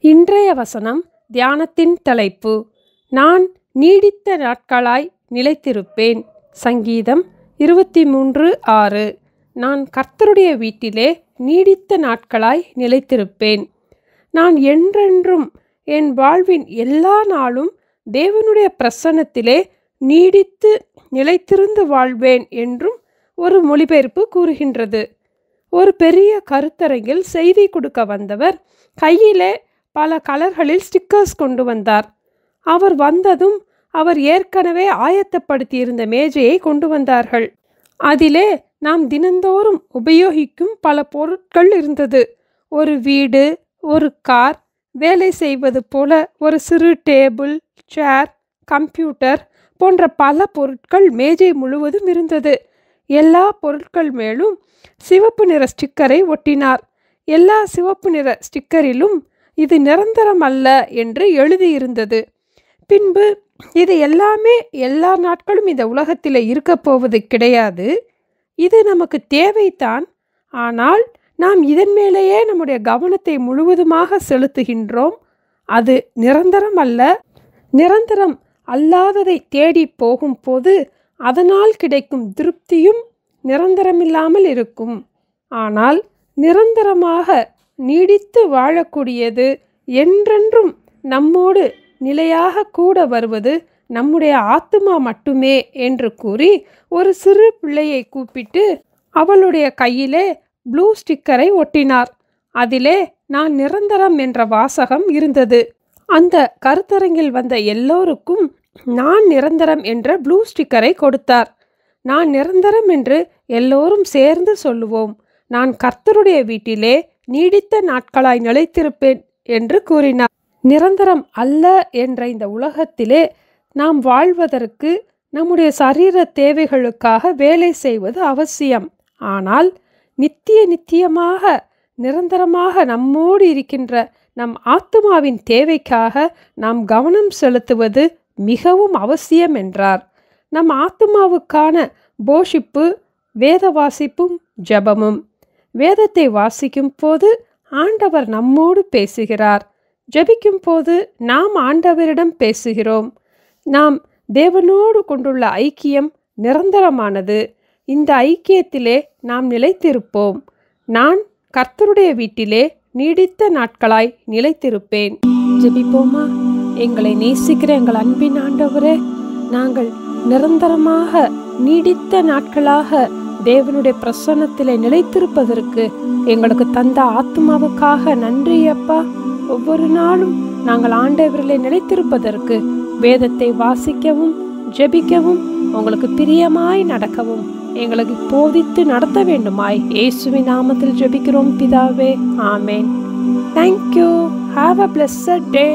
இன்றைய வசனம் தியானத்தின் தலைப்பு, நான் நீடித்த நாட்களாய் நிலைத்திருப்பேன். சங்கீதம் 23:6. நான் கர்த்தருடைய வீட்டிலே நீடித்த நாட்களாய் நிலைத்திருப்பேன். நான் என்றென்றும் என் வாழ்வின் எல்லா நாளும் தேவனுடைய பிரசன்னத்திலே நீடித்து நிலைத்திருந்து வாழ்வேன் என்றும் ஒரு மொழிபெயர்ப்பு கூறுகின்றது. ஒரு பெரிய கருத்தரங்கில் செய்தி கொடுக்க வந்தவர் கையிலே பல கலர்களில் ஸ்டிக்கர்ஸ் கொண்டு வந்தார். அவர் வந்ததும் அவர் ஏற்கனவே ஆயத்தப்படுத்தியிருந்த மேஜையை கொண்டு வந்தார்கள். அதிலே நாம் தினந்தோறும் உபயோகிக்கும் பல பொருட்கள் இருந்தது. ஒரு வீடு, ஒரு கார், வேலை செய்வது போல ஒரு சிறு டேபிள், சேர், கம்ப்யூட்டர் போன்ற பல பொருட்கள் மேஜை முழுவதும் இருந்தது. எல்லா பொருட்கள் மேலும் சிவப்பு நிற ஸ்டிக்கரை ஒட்டினார். எல்லா சிவப்பு நிற ஸ்டிக்கரிலும் இது நிரந்தரம் அல்ல என்று எழுதியிருந்தது. பின்பு இது எல்லாமே எல்லா நாட்களும் இந்த உலகத்தில் இருக்க போவது கிடையாது, இது நமக்கு தேவைத்தான், ஆனால் நாம் இதன் மேலேயே நம்முடைய கவனத்தை முழுவதுமாக செலுத்துகின்றோம். அது நிரந்தரம் அல்ல. நிரந்தரம் அல்லாததை தேடி போகும்போது அதனால் கிடைக்கும் திருப்தியும் நிரந்தரமில்லாமல் இருக்கும். ஆனால் நிரந்தரமாக நீடித்து வாழக்கூடியது, என்றென்றும் நம்மோடு நிலையாக கூட வருவது நம்முடைய ஆத்துமா மட்டுமே என்று கூறி ஒரு சிறு பிள்ளையை கூப்பிட்டு அவளுடைய கையிலே ப்ளூ ஸ்டிக்கரை ஒட்டினார். அதிலே நான் நிரந்தரம் என்ற வாசகம் இருந்தது. அந்த கருத்தரங்கில் வந்த எல்லோருக்கும் நான் நிரந்தரம் என்ற ப்ளூ ஸ்டிக்கரை கொடுத்தார். நான் நிரந்தரம் என்று எல்லோரும் சேர்ந்து சொல்லுவோம். நான் கர்த்தருடைய வீட்டிலே நீடித்த நாட்களாய் நிலைத்திருப்பேன் என்று கூறினார். நிரந்தரம் அல்ல என்ற இந்த உலகத்திலே நாம் வாழ்வதற்கு நம்முடைய சரீர தேவைகளுக்காக வேலை செய்வது அவசியம். ஆனால் நித்தியமாக நிரந்தரமாக நம்மோடு இருக்கின்ற நம் ஆத்துமாவின் தேவைக்காக நாம் கவனம் செலுத்துவது மிகவும் அவசியம் என்றார். நம் ஆத்துமாவுக்கான போஷிப்பு வேத வாசிப்பும் ஜெபமும். வேதத்தை வாசிக்கும் போது ஆண்டவர் நம்மோடு பேசுகிறார். ஜெபிக்கும் போது நாம் ஆண்டவரிடம் பேசுகிறோம். நாம் தேவனோடு கொண்டுள்ள ஐக்கியம் நிரந்தரமானது. இந்த ஐக்கியத்திலே நாம் நிலைத்திருப்போம். நான் கர்த்தருடைய வீட்டிலே நீடித்த நாட்களாய் நிலைத்திருப்பேன். ஜெபிப்போமா? எங்களை நேசிக்கிற எங்கள் அன்பின் ஆண்டவரே, நாங்கள் நிரந்தரமாக நீடித்த நாட்களாக தேவனுடைய பிரசன்னத்திலே நிலைத்திருப்பதற்கு எங்களுக்கு தந்த ஆத்மாவுக்காக நன்றி அப்பா. ஒவ்வொரு நாளும் நாங்கள் ஆண்டவரிலே நிலைத்திருப்பதற்கு வேதத்தை வாசிக்கவும் ஜெபிக்கவும் உங்களுக்கு பிரியமாய் நடக்கவும் எங்களுக்கு போதித்து நடத்த வேண்டுமாய் இயேசுவின் நாமத்தில் ஜெபிக்கிறோம் பிதாவே, ஆமேன். Thank you. Have a blessed day.